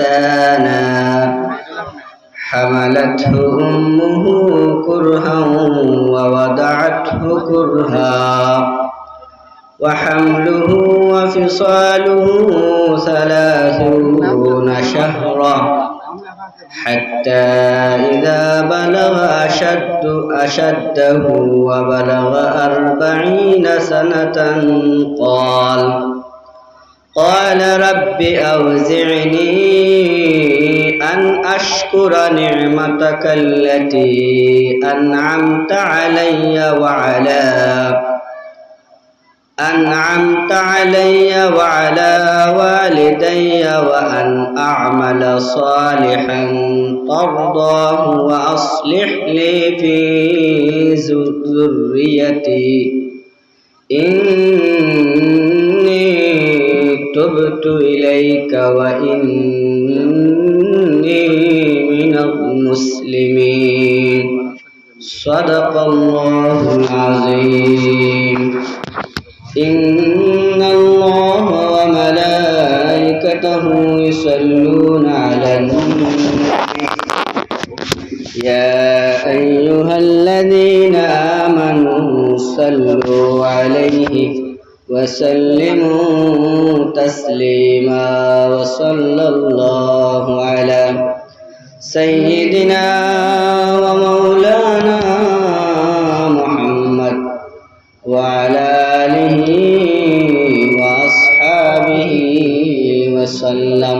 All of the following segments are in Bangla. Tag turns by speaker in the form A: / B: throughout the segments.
A: إحسانا حملته أمه كرها ووضعته كرها وحمله وفصاله 30 شهرا حتى إذا بلغ أشده وبلغ 40 سنة قال رب أوزعني أن أشكر نعمتك التي أنعمت علي وعلى والدي وأن أعمل صالحا ترضاه وأصلح لي في ذريتي إني تبت إليك وإني من المسلمين صدق الله العظيم إن الله وملائكته يصلون على النبي يا أيها الذين آمنوا صلوا عليه وسلموا تسليما وصلى الله على سيدنا ومولانا محمد وعلى آله وأصحابه وسلم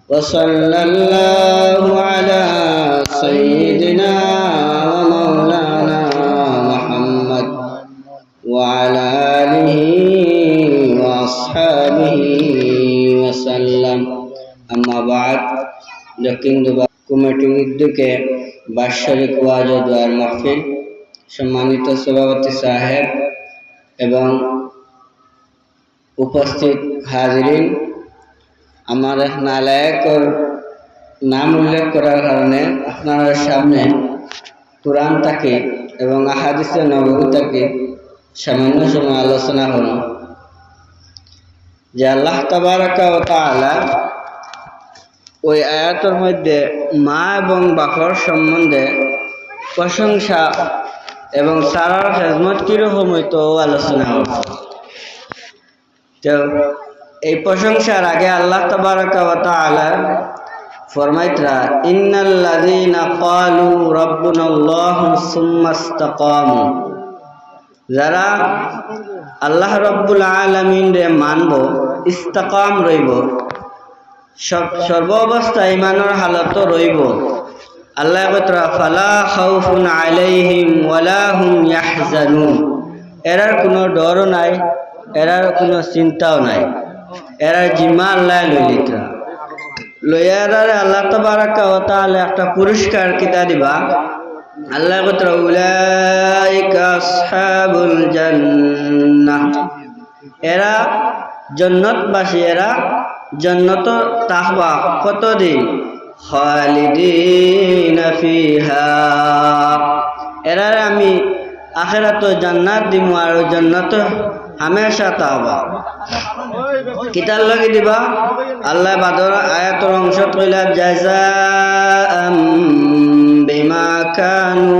A: وصلى الله على سيدنا ومولانا محمد وعلى آله وأصحابه وسلم أما بعد দক্ষিণ দুবাই কমিটির উদ্যোগে বাৎসরিক ওয়াজ ও দোয়ার মাহফিল সম্মানিত সভাপতি সাহেব এবং উপস্থিত হাজিরিন, আমার নালায়েকের নাম উল্লেখ করার কারণে আপনার সামনে কুরআন থেকে এবং আহাদিসে নববী থেকে সামান্য সময় আলোচনা করুন যে আল্লাহ তাবারাকা ওয়া তাআলা ওই আয়াতের মধ্যে মা এবং বাপর সম্বন্ধে প্রশংসা এবং সারার খেদমত কিরকম হইতো আলোচনা করছে। তো এই প্রশংসার আগে আল্লাহ তাবারাকা ওয়া তাআলা ফরমাইতরা ইন্নাল্লাযীনা ক্বালু রাব্বুনাল্লাহু সুম্মা ইসতাকামু, যারা আল্লাহ রাব্বুল আলামিন রে মানব, ইস্তাকাম রইব, সর্ব অবস্থায় ইমানের হালত রইব, আল্লাহ কতরা ফালা খাউফুন আলাইহিম ওয়ালা হুম ইয়াহজানুন, এরার কোনো ডরও নাই, এরার কোনো চিন্তাও নাই, এরার জিম্মা আল্লাহ লইলিতরা লইয়ারে আল্লাহ তাবারাকা ওয়া তাআলা একটা পুরস্কার কিতা দিবা। আল্লাহ কতরা উলাইকা আসহাবুল জান্নাহ, এরা জান্নাতবাসী, এরা জান্নাত তাহবা কতদিন খালিদিনা ফিহা, এরারে আমি আখিরাতে জান্নাত দিমু আর জান্নাত হামেশা তাহবা। কিতার লাগি দিবা আল্লাহ বাদর আয়াতের অংশ কইলা জাযাআম বিমা কানু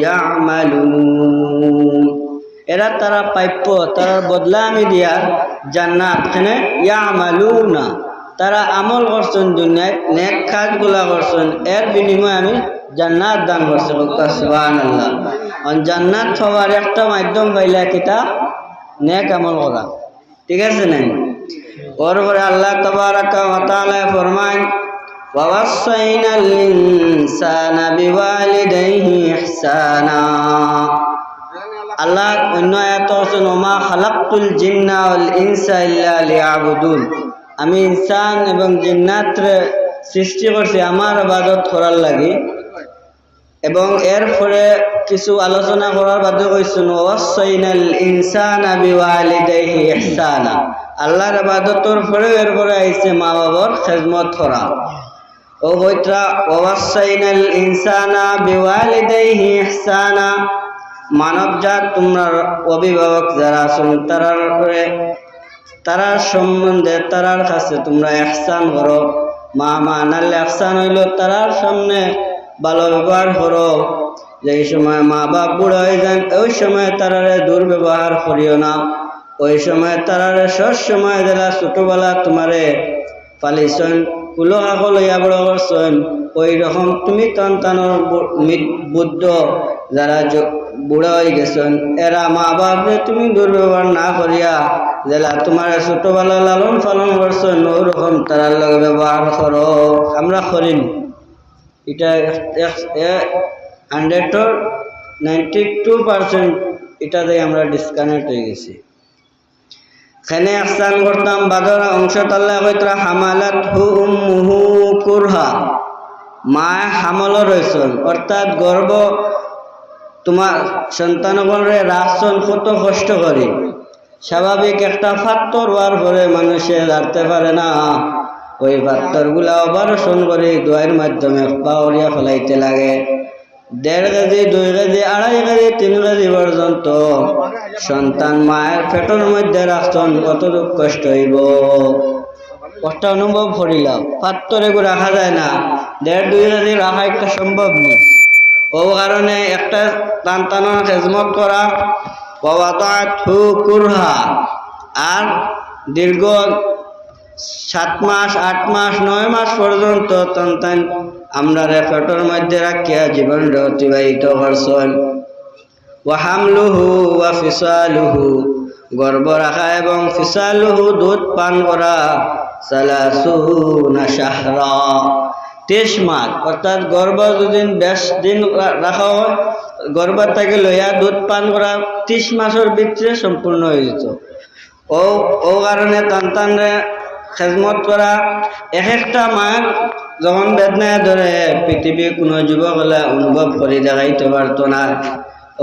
A: ইয়ামালুন, এরা তারা পাইপ, তারা বদলা আমি দিয়া জান্নাত খানে ইয়ামালুনা, তারা আমল করছেন দুনিয়ায়, নেক কাজগুলা করছেন, এর বিনিময়ে আমি জান্নাত দান করছি। সুবহানাল্লাহ। জান্নাত পাওয়ার একটা মাধ্যম পাইলা কিতা নেক আমল করা, ঠিক আছে না? ওর পরে আল্লাহ তাবারাকা ওয়া তাআলা ফরমান ওয়াসাইনাল ইনসানা বিওয়ালিদাইহি ইহসানা, আল্লাহ অন্য আয়াত আছেন ওমা খালাকতুল জিন্না ওয়াল ইনসা ইল্লা লিয়াবুদুন, আমি ইনসান এবং জিন্নাতরে সৃষ্টি করছি আমার ইবাদত করার লাগি। এবং এরপরে কিছু আলোচনা করার বাদে কইছেন ওয়াসাইনাল ইনসানা বিওয়ালিদাইহি ইহসানা, আল্লাহর ইবাদতের পরে এরপরে আইছে মা বাবার খেদমত করা। ও হইত্রা ওয়াসাইনাল ইনসানা বিওয়ালিদাইহি ইহসানা, মানব জাত তোমরা অভিভাবক যারা আছেন তারার সম্বন্ধে তারার কাছে তোমরা ইহসান করো, মা মানালে আফসান হইল তারার সামনে ভালো ব্যবহার করো। যেই সময় মা বাপ বুড়া হয়ে যান ওই সময় তারারে দুর্ব্যবহার করিও না। ওই সময় তারারে সব সময় যারা ছোটবেলা তোমারে পালিছন কুলো হাকল হইয়া বড় করছেন ওই রকম তুমি সন্তানের বুদ্ধ যারা বুড়া হয়ে গেছেন এরা মা বাপরে তুমি দুর্ব্যবহার না করিয়া যারা তোমার ছোটবেলা লালন পালন করছেন ওরকম তারার লগে ব্যবহার করো। আমরা করিনি এটা 100-92% এটাতে আমরা ডিসকানেক্ট হয়ে গেছি। এখানে আহসান করতাম বাদর অংশ তাল্লা কইতরা হামালাত হু উম্মুহু কুরহা, মায় হামল রয়েছেন অর্থাৎ গর্ব তোমার সন্তানগণরে রাখছেন কত কষ্ট করে। স্বাভাবিক একটা ফাত্তর হওয়ার পরে মানুষে জানতে পারে না, ওই পাত্তরগুলা অপারেশন করে দোয়ার মাধ্যমে পাওয়ারিয়া ফেলাইতে লাগে। 1.5 কেজি 2 কেজি 2.5 কেজি 3 কেজি পর্যন্ত সন্তান মায়ের পেটের মধ্যে রাখছেন কত দুঃখ কষ্ট হইব কষ্ট অনুভব করিলাম। পাত্তর এগুলো রাখা যায় না, 1.5-2 কেজি রাখা একটা সম্ভব নেই। ও কারণে একটা সন্তানের খেজমত করা ওয়াদাতহু কুরহা, আর দীর্ঘ 7 মাস 8 মাস 9 মাস পর্যন্ত সন্তান আমরা পেটের মধ্যে রাখিয়া জীবন অতিবাহিত করছেন। ওয়া হামলুহু ওয়া ফিসালুহু, গর্ভ রাখা এবং ফিসালুহু দুধ পান করা 30 শাহরা 23 মাস, অর্থাৎ গর্ভ যদি 20 দিন রাখা হয় গর্ভ থেকে লইয়া দুধ পান করা 30 মাসের ভিতরে সম্পূর্ণ হয়ে যেত। ও কারণে সন্তানরে খেজমত করা এক একটা মায়ের যখন বেদনায় ধরে পৃথিবীর কোনো যুবক হলে অনুভব করে দেখাইতে পারতো না।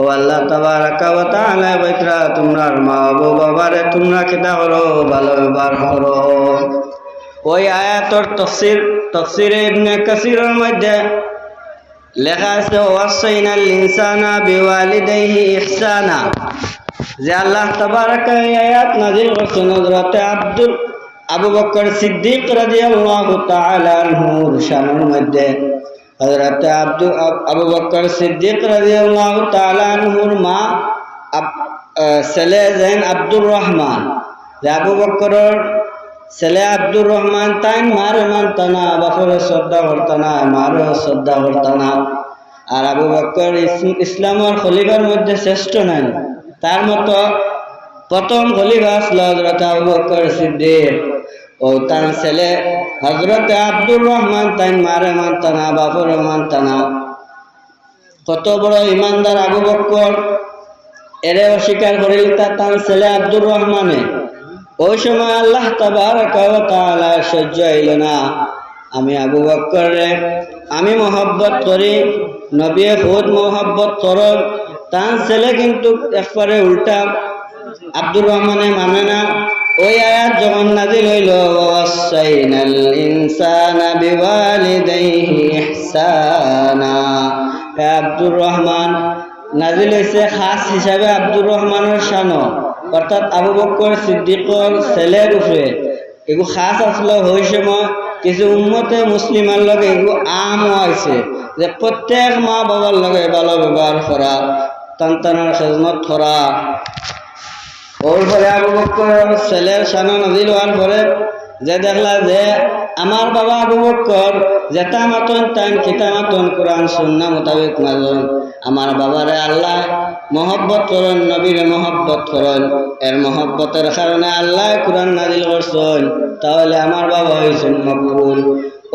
A: ও আল্লাহ তাবারাকা ওয়া তাআলা কইতরা তোমরা মা বাবারে তোমরা কিতা করো ভালো ব্যবহার করো। ওই আয়াতর তফসিরে ইবনে কাসিরের মধ্যে লেখা আছে ওয়াসাইনাল ইনসানা বিওয়ালিদাইহি ইহসানা, যে আল্লাহ তাবারাকা এই আয়াত নাযিল করেছেন হযরত আবু বকর সিদ্দিক রাদিয়াল্লাহু তাআলা আনহুর শানের মধ্যে। হযরত আবু বকর সিদ্দিক রাদিয়াল্লাহু তাআলা আনহুর মা ছেলে যেন আব্দুর রহমান, যে আবু বকরের ছেলে আব্দুর রহমান তাই মারে মানতানা, বাপরে শ্রদ্ধা করতানা, মারে শ্রদ্ধা করতানা। আর আবু বকর ইসলামের খলিফার মধ্যে শ্রেষ্ঠ নাই, তার মতো প্রথম খলিফা আসলো হযরত আবু বকর সিদ্দিক। ও তার ছেলে হযরত আব্দুর রহমান তাই মারে মানতানা, বাপরে মানতানা। কত বড় ইমানদার আবু বকর, এরে অস্বীকার করিল তার ছেলে আব্দুর রহমানে। ওই সময় আল্লাহ তাবারাকা ওয়া তাআলা সহ্য হইল না, আমি আবু বকরে আমি মহব্বত করি, নবী খুদ মহব্বত করল, তার ছেলে কিন্তু একবারে উল্টা আব্দুর রহমানে মানে না। ওই আয়াত যখন নাযিল হইল ওয়াসাইনাল ইনসানা বিওয়ালিদাইহি ইহসানা, আব্দুর রহমান নাযিল হইছে খাস হিসাবে আব্দুর রহমানের শানো, অর্থাৎ আবু বকর সিদ্দিকর ছেলের উপরে এগুলো খাস আসলো। ওই সময় কিছু উম্মতে মুসলিমের লগে এগুলো আম হয়েছে যে প্রত্যেক মা বাবার লগে ভালো ব্যবহার করা, সন্তানের খেজমত করা। ওর পরে আবু বকর ছেলের শান নাযিল হওয়ার পরে যে দেখলা যে আমার বাবা আবু বকর যেটা মাতন তাই কিতা মাতন কোরআন সুন্নাহ মোতাবেক মাতন, আমার বাবারে আল্লাহ মহব্বত করেন, নবীরে মহব্বত করেন, এর মহব্বতের কারণে আল্লাহ কোরআন নাযিল করছেন, তাহলে আমার বাবা হয়েছেন মকবুল।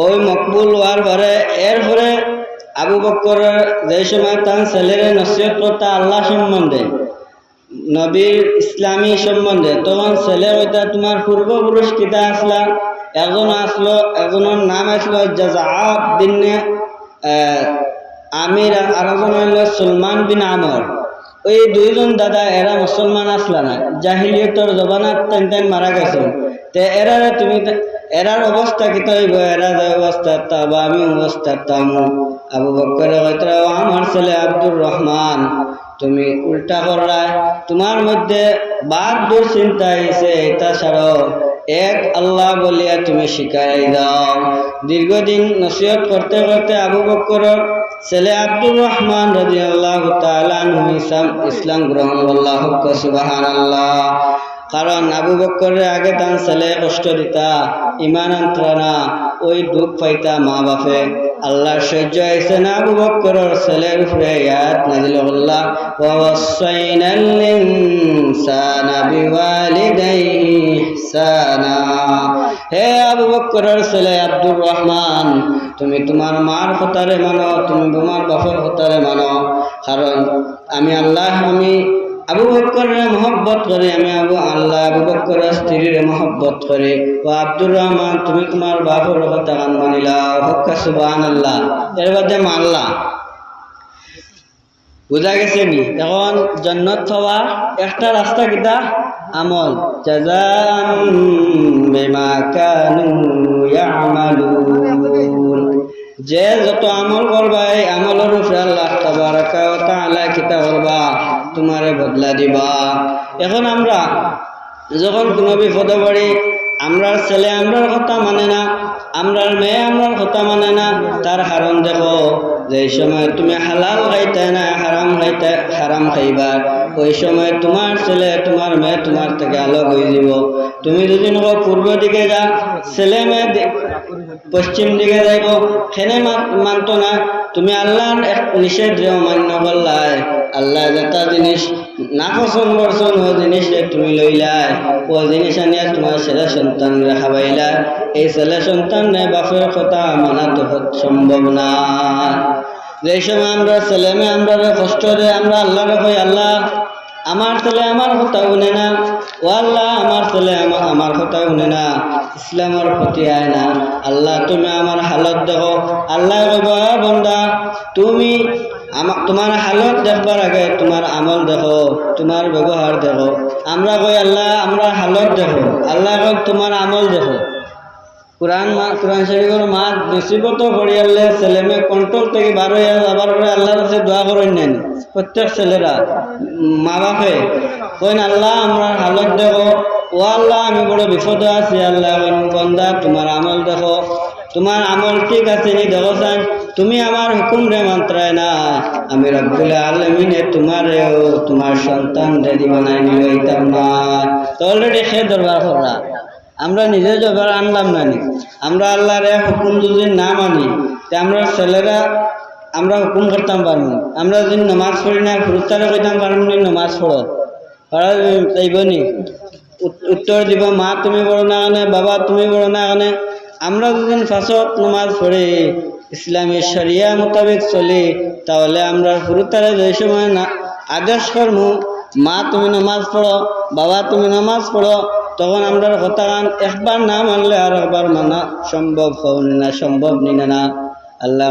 A: ওই মকবুল হওয়ার পরে এরপরে আবু বকর যে সময় তার ছেলেরে নসিহত করতে আল্লাহ সম্বন্ধে, নবীর ইসলামী সম্বন্ধে, তখন ছেলে ওইটা তোমার পূর্বপুরুষ কিতা আসলা, একজন আসলো, একজনের নাম আসলো জাযাব বিন আমির, আর একজন হইল সুলমান বিন আমর। ওই দুইজন দাদা এরা মুসলমান আসলা না, জাহিলিয়তর জবানাত তাই মারা গেছেন। তে এরারে তুমি এরার অবস্থা কিতা হইব, এরা যে অবস্থা তাবা আমি অবস্থা তামু। আবু বকর কইতরা আমার ছেলে আব্দুর রহমান তুমি উল্টা করা, তোমার মধ্যে বাদ দূর চিন্তা হয়েছে, এটা ছাড়ো এক আল্লাহ বলিয়া তুমি শিখাই দাও। দীর্ঘদিন নসিহত করতে করতে আবু বকরের ছেলে আব্দুর রহমান রাদিয়াল্লাহু তাআলা আনহু ইসলাম গ্রহণ করলা। হুক্ক সুবহানাল্লাহ। কারণ আবু বকরের আগে তার ছেলে কষ্ট দিতা, ইমান আনতা না, ওই দুঃখ পাইতা মা বাপে। আল্লাহর সহ্য হয়েছে না আবু বকরের ছেলের উপরে আয়াত নাযিল করলা, ওয়া ওয়াসাইনাল ইনসানা বিওয়ালিদাইহি ইহসানা। হে আবু বকরের ছেলে আব্দুর রহমান, তুমি তোমার মার কথারে মানো, তুমি তোমার বাপের কথারে মানো। কারণ আমি আল্লাহ, আমি আবু বকরের মহব্বত করে, আমি আল্লাহ আবু বকরের স্ত্রীর মহব্বত করে। ও আব্দুর রহমান, তুমি তোমার বাপের কথা গান মানিলা। হক্কা সুবহানাল্লাহ। এর বাদে মানলা। বুঝা গেছে নি? এখন জান্নাত হওয়া একটা রাস্তা কিটা? আমল। জাযাআন বিমা কানু ইয়ামালুন। যে যত আমল করবা এই আমলের উপরে আল্লাহ তাবারাকা ওয়া তাআলা কিতা করবা? তোমারে বদলা দিবা। এখন আমরা যখন কোনো বিপদে পড়ি, আমরার ছেলে আমরার কথা মানে না, আমরার মেয়ে আমরার কথা মানে না, তার কারণ দেখো, যে সময় তুমি হালাল খাইতে না হারাম খাইবার, ওই সময় তোমার ছেলে তোমার মেয়ে তোমার থেকে আলোক হয়ে যাব। তুমি যদি নকো পূর্ব দিকে যা, ছেলে মেয়ে পশ্চিম দিকে যাইব, সেনে মানতো না। তুমি আল্লাহর এক নিষেধ মান্য করলাই, আল্লাহ যেটা জিনিস না পছন্দ করছেন ও জিনিস তুমি লইলাই, ও জিনিস আনিয়া তোমার ছেলে সন্তান খাবাইলা। এই ছেলে সন্তান বাপের কথা মানা তো সম্ভব না। যে সময় আমরা ছেলে মেয়ে আমরা কষ্ট দেয়, আমরা আল্লাহরে কই, আল্লাহ আমার ছেলে আমার কথা শুনে না, ও আল্লাহ আমার ছেলে আমার কথা শুনে না, ইসলামের প্রতি আয় না। আল্লাহ তুমি আমার হালত দেখো। আল্লাহ কইব, বান্দা তুমি তোমার হালত দেখবার আগে তোমার আমল দেখো, তোমার ব্যবহার দেখো। আমরা কই আল্লাহ আমরা হালত দেখো, আল্লাহ কই তোমার আমল দেখো। কোরআন শরীফের মা মুসিবত পড়িয়ালে ছেলে মেয়ে কন্ট্রোল থেকে বার হইয়া যাবার পরে আল্লাহর কাছে দোয়া করেন নেন প্রত্যেক ছেলেরা, মা বাপে কইন আল্লাহ আমরা হালত দেখো, ও আল্লাহ আমি বড় বিপদে আছি, আল্লাহ বান্দা তোমার আমল দেখো, তোমার আমল ঠিক আছে নি দেখো চান, তুমি আমার হুকুম রে মান্ত্রায় না, আমি রব্বুল আলামিনে তোমারেও তোমার সন্তান রেডি বানাই নিলাম না। তো অলরেডি সে দরবার করা আমরা নিজে জবার আনলাম না নি। আমরা আল্লাহর হুকুম যদি না মানি, আমরা ছেলেরা আমরা হুকুম করতাম পারবো। আমরা যদি নমাজ পড়ি না, ফুরুতারে কইতাম পারবো নি নমাজ পড়ো, চাইব নি? উত্তর দিব মা তুমি বড় না কানে, বাবা তুমি বড় না কানে। আমরা যদি ফাঁসত নমাজ পড়ি, ইসলামী শরিয়া মোতাবেক চলি, তাহলে আমরা ফুরুতারে যে সময় না আদেশ করবো, মা তুমি নমাজ পড়ো, বাবা তুমি নমাজ পড়ো, তখন আমরা কথা একবার না মানলে আর একবার মানা সম্ভব হওনি না, সম্ভব নি না। আল্লাহ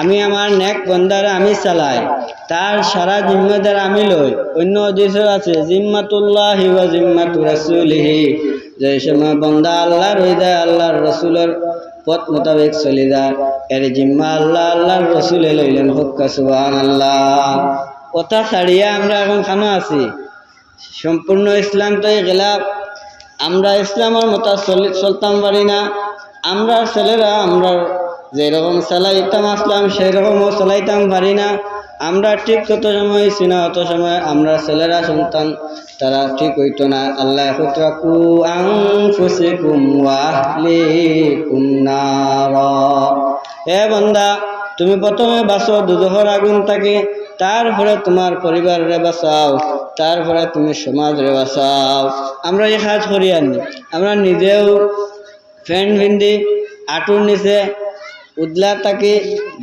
A: আমি আমার নেক বন্দারে আমি চালাই, তার সারা জিম্মাদার আমি লই। অন্য হাদিসে আছে জিম্মাতুল্লাহি ওয়া জিম্মাতু রাসূলিহি, যে সময় বন্দা আল্লাহর হয়ে যায়, আল্লাহর রসুলের পথ মোতাবেক চলে যায়, এর জিম্মা আল্লাহ আল্লাহর রসুলে লইলেন। হুক্কা সুবহানাল্লাহ। কথা ছাড়িয়া আমরা এখন খানো আছি, সম্পূর্ণ ইসলাম তো গেলা, আমরা ইসলামের মতো চলতাম পারি না। আমরা ছেলেরা আমরা যেরকম চালাইতাম আসলাম সেরকমও চালাইতাম পারি না। আমরা ঠিক তত সময় চিনা অত সময় আমরা ছেলেরা সন্তান তারা ঠিক হইতো না। আল্লাহ খুতরাকু আনফুসিকুম ওয়া আহলিকুম নারা। হে বান্দা তুমি প্রথমে বাঁচো দুজখের আগুন থাকে, তারপরে তোমার পরিবারে বাঁচাও, তারপরে তুমি সমাজরে বাঁচাও। আমরা এই কাজ করি আনি, আমরা নিজেও ফ্যান ভিন্দি আঁটুর নিচে উদলা থাকি,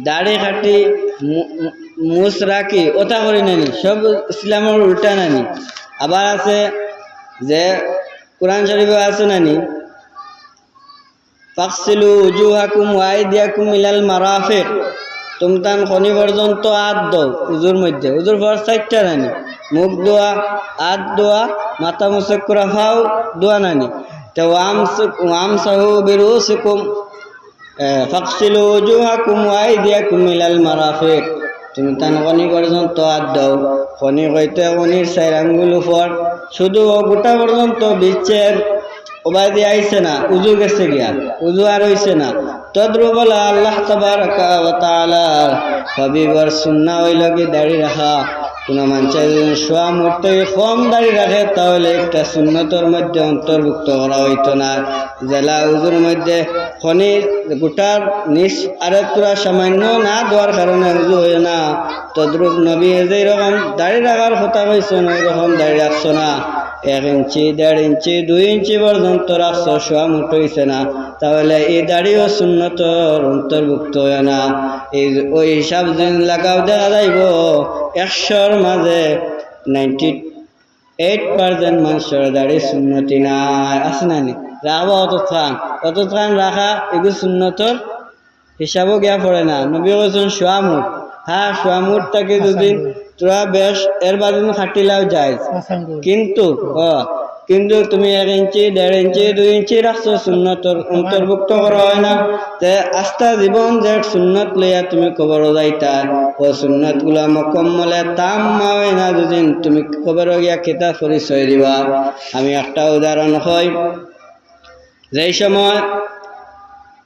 A: দাড়ি কাটি, মুছ রাখি, ওটা করি নানি, সব ইসলামের উল্টা নানি। আবার আছে যে কোরআন শরীফে আছে নানি, ফাকসিলু উজুহাকুম ওয়া আইদিয়াকুম ইলাল মারাফিক, তোমতান খনি পর্যন্ত হাত দাও উজুর মধ্যে। উজুর পর চারটা নানি, মুখ দোয়া, হাত দোয়া, মাথা মুসক করা ফাও দোয়া নানি। তো ওয়ামসাহু বিরুসিকুম ফাকসিলু উজুহাকুম ওয়া আইদিয়াকুম ইলাল মারাফিক, তুমি তান খনি পর্যন্ত হাত দাও, খনি কইতে খনির 4 আঙ্গুল উপর, শুধু ও গোটা পর্যন্ত বিচ্ছের ওবাদি আইছে না, উজু গেছে গিয়া, উজু আর হইছে না। তদ্রুপ বলা আল্লাহ তাবারাকা ওয়া তাআলা হাবিবার সুন্নাহ হইল কি দাড়ি রাখা। কোনো মানুষের যদি শোয়া মুহূর্তে কম দাড়ি রাখে তাহলে একটা সুন্নতর মধ্যে অন্তর্ভুক্ত করা হইতো না। জেলা উজুর মধ্যে খনির গোটার নিচ আরেকটা সামান্য না দেওয়ার কারণে উজু হয় না। তদ্রুপ নবী যেরকম দাড়ি রাখার কথা কইছেন ওই রকম দাড়ি রাখছো না, 1 ইঞ্চি 1.5 ইঞ্চি 2 ইঞ্চি পর্যন্ত রাখছো, শোয়া মুঠ হইছে না, তাহলে এই দাড়িও সুন্নতর অন্তর্ভুক্ত হয় না। এই ওই হিসাব যদি লাগাও দেখা যাইব 100-র মাঝে 98% মানুষের দাড়ি সুন্নতি নাই, আছে না নি? রাখবো অতক্ষণ রাখা এগুলো সুন্নতর হিসাবও গিয়া পড়ে না। নবী বলছেন শোয়া মুঠ, হ্যাঁ শোয়া মুঠটাকে যদি তোরা বেশ এর বাদে খাটিলাও যায়, কিন্তু কিন্তু তুমি 1 ইঞ্চি 1.5 ইঞ্চি 2 ইঞ্চি রাখছো, সুন্নতর অন্তর্ভুক্ত করা হয় না। তে আস্থা জীবন যে সুন্নত লইয়া তুমি কবর যাইতা, ও সুন্নত গুলা মকম্মলে তাম হয় না যদি তুমি কবর গিয়া কিতা পরিচয় দিবা। আমি একটা উদাহরণ হই, যেই সময়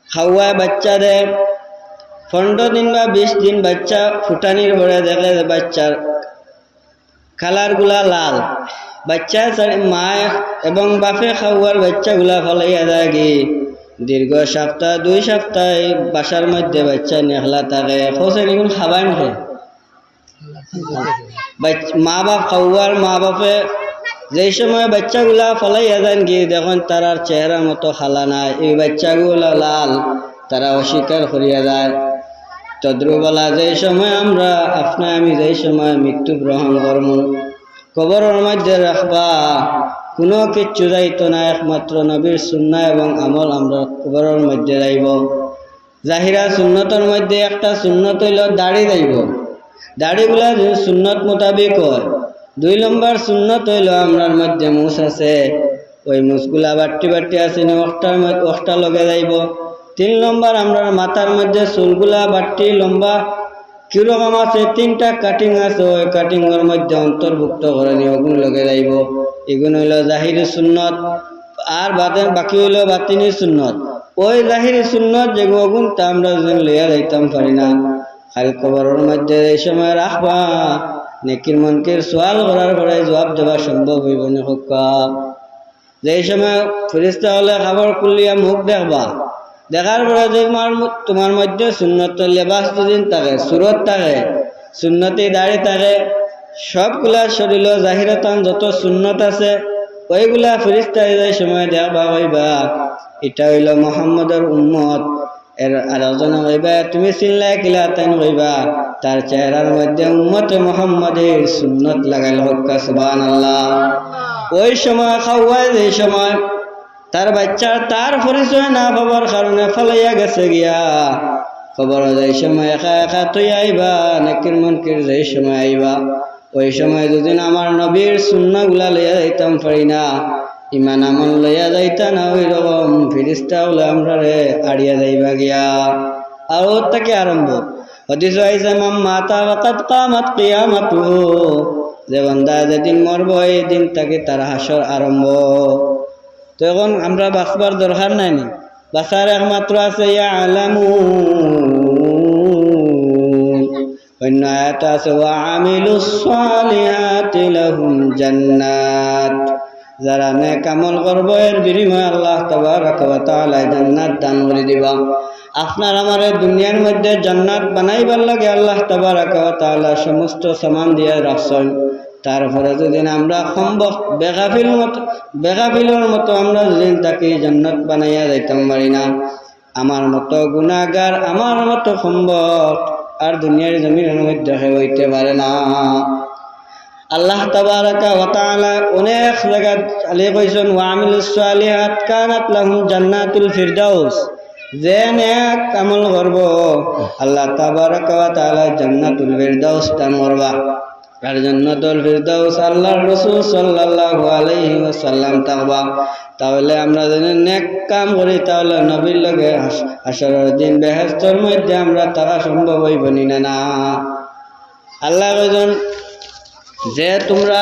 A: খাওয়া বাচ্চাদের 15 দিন বা 20 দিন বাচ্চা ফুটানির পরে দেখে বাচ্চার কালার গুলা লাল, বাচ্চা মা এবং বাপে খাওয়ার বাচ্চাগুলা ফলাইয়া যায় কি দীর্ঘ সপ্তাহ 2 সপ্তাহ বাসার মধ্যে বাচ্চা নেখলা থাকে, খোঁজেন এগুলো খাবাই না। মা বাপ খাওয়ার মা বাপে যেই সময় বাচ্চাগুলা ফলাইয়া যান কি দেখুন তারার চেহারার মতো খালা নাই, এই বাচ্চাগুলা লাল, তারা অস্বীকার করিয়া যায়। তদ্রুবলা যেই সময় আমরা আমি যেই সময় মৃত্যু গ্রহণ করব, কবরের মধ্যে রাখবা কোনো কিচ্ছু যাইতো না, একমাত্র নবীর সুন্নাহ এবং আমল আমরা কবরের মধ্যে যাইব। জাহিরা সুন্নতের মধ্যে একটা সুন্নত হইল দাড়ি যাইব, দাড়িগুলা সুন্নত মোতাবেক হয়। 2 নম্বর সুন্নত হইল আমরার মধ্যে মুছ আছে, ওই মুছগুলা বাট্টি আছে ওটা লগে যাইব। 3 নম্বর আমরা মাথার মধ্যে চুলগুলা বাট্টি লম্বা কিরকম আছে 3টা কাটিং আছে, ওই কাটিংয়ের মধ্যে অন্তর্ভুক্ত করে নিয়ে ওগুলো লগে যাইব। এগুলো হইল জাহিরি সুন্নত। আর বাকি হইল বাতিনি সুন্নত। ওই জাহিরি সুন্নত যেগুলো ওগুন তা আমরা লইয়া যাইতাম পারি না। খালি কবরের মধ্যে এই সময় রাখবা, নেকির মনকির সোয়াল করার পরে জবাব দেওয়া সম্ভব হইব না। যেই সময় ফেরেশতা হলে খাবার খুলিয়া মুখ দেখবা, দেখার পরে যে তোমার মধ্যে সুন্নত লেবাস দুদিন থাকে, সুরত থাকে, সুন্নতি দাড়ি থাকে, সবগুলা শরীর জাহিরাতান যত সুন্নত আছে ওইগুলা ফেরেশতা যে সময় দেখবা হইবা এটা হইল মুহাম্মদের উম্মত। এর আরেকজন হইবা তুমি চিনলাই কিলা তাই হইবা তার চেহারার মধ্যে উম্মতে মুহাম্মাদের সুন্নত লাগাইল হোক, সুবহানাল্লাহ। ওই সময় খাওয়ায় যে সময় তার বাচ্চার তার পরিচয় না পাবার কারণে ফলাইয়া গেছে গিয়া, খবর যে সময় একা একা তুই আইবা, নেকির মুনকির যে সময় আইবা, ওই সময় দুদিন আমার নবীর সুন্নাহগুলা লইয়া যাইতাম পারি না, ইমান আমল লইয়া যাইতা না, ওই রকম ফেরেশতা হলে আমরা রে আড়িয়া যাইবা গিয়া। আর ওর থেকে আরম্ভ হাদিস আইছে মান মাতা ওয়াকাদ কামাত কিয়ামাতুহু, যে বান্দা যেদিন মরব এই দিন থেকে তার হাসর আরম্ভ। তো এখন আমরা বাঁচবার দরকার নাই নি, বাঁচার একমাত্র আছে ইয়ালামুন। অন্য আয়াত আছে ওয়া আমিলুস সালিহাতি লাহুম জান্নাত, যারা নেক আমল করব এর বিনিময়ে আল্লাহ তাবারাকা ওয়া তাআলা জান্নাত দান করে দিবা। আপনার আমার দুনিয়ার মধ্যে জান্নাত বানাইবার লাগে আল্লাহ তাবারাকা ওয়া তাআলা সমস্ত সামান দিয়ে রাখছেন। তারপরে যদি আমরা সম্ভব বেগাফিলের মতো আমরা যদি তাকে জান্নাত বানাইয়া যাইতাম পারি না, আমার মতো গুনাহগার আমার মতো সম্ভব আর দুনিয়ার জমিনের মধ্যে হইতে পারে না। আল্লাহ তাবারাকা ওয়া তাআলা অনেক জায়গা আলী কইছেন ওয়া আমিলুস সালিহাত কানাত লাহুম জান্নাতুল ফিরদাউস, যে নেক আমল করব আল্লাহ তাবারাকা ওয়া তাআলা জান্নাতুল ফিরদাউস দান করবা। আর জান্নাতুল ফিরদাউস আল্লাহর রাসূল সাল্লাল্লাহু আলাইহি ওয়াসাল্লাম তাকবা। তাহলে আমরা যদি নেক কাম করি তাহলে নবীর লগে হাসরের দিন বেহেশতের মধ্যে আমরা তারা সম্ভব হইব না। আল্লাহ কইজন যে তোমরা